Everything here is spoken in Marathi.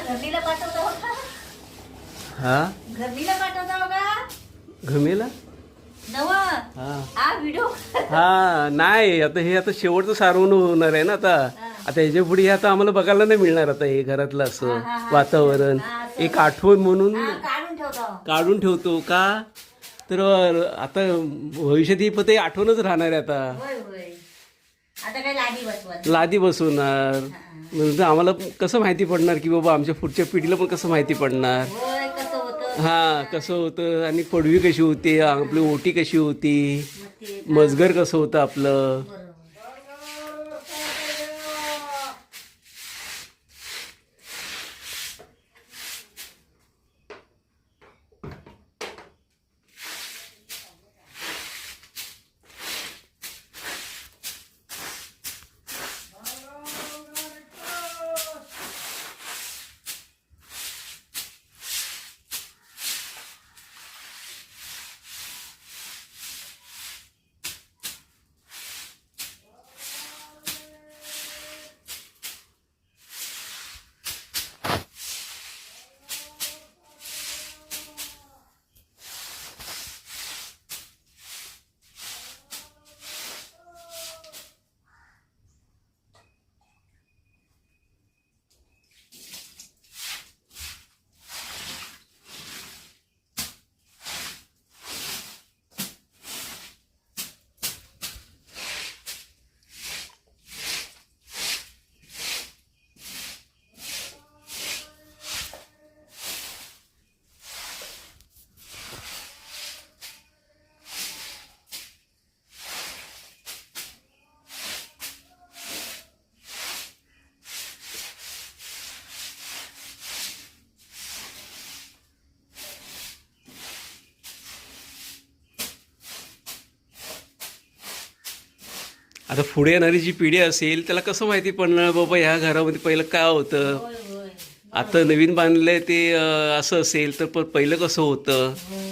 घरणीला पाठवता का? हा घरणीला पाठवता का? घमेला नवा हा हा व्हिडिओ. हा नाही आता हे आता शेवटचं सारवण होणार आहे ना आता. आता ह्याच्या पुढे हे आता आम्हाला बघायला नाही मिळणार आता हे घरातलं असं वातावरण. एक आठवण म्हणून काढून ठेवतो. काढून ठेवतो का तर आता भविष्यात ही पण ते आठवणच राहणार आहे आता. होय होय. आता काय लादी बसवत. लादी बसवणार म्हणजे आम्हाला कसं माहिती पडणार की बाबा आमच्या पुढच्या पिढीला पण कसं माहिती पडणार. होय कसं होतं. हा कसं होतं आणि पडवी कशी होती आपली ओटी कशी होती मग ते मजगर कसं होतं आपलं. बरोबर. आता पुढे येणारी जी पिढी असेल त्याला कसं माहिती पडणार बाबा ह्या घरामध्ये पहिलं काय होतं. होय होय. आता नवीन बांधलंय ते असं असेल तर पहिलं कसं होतं. होय.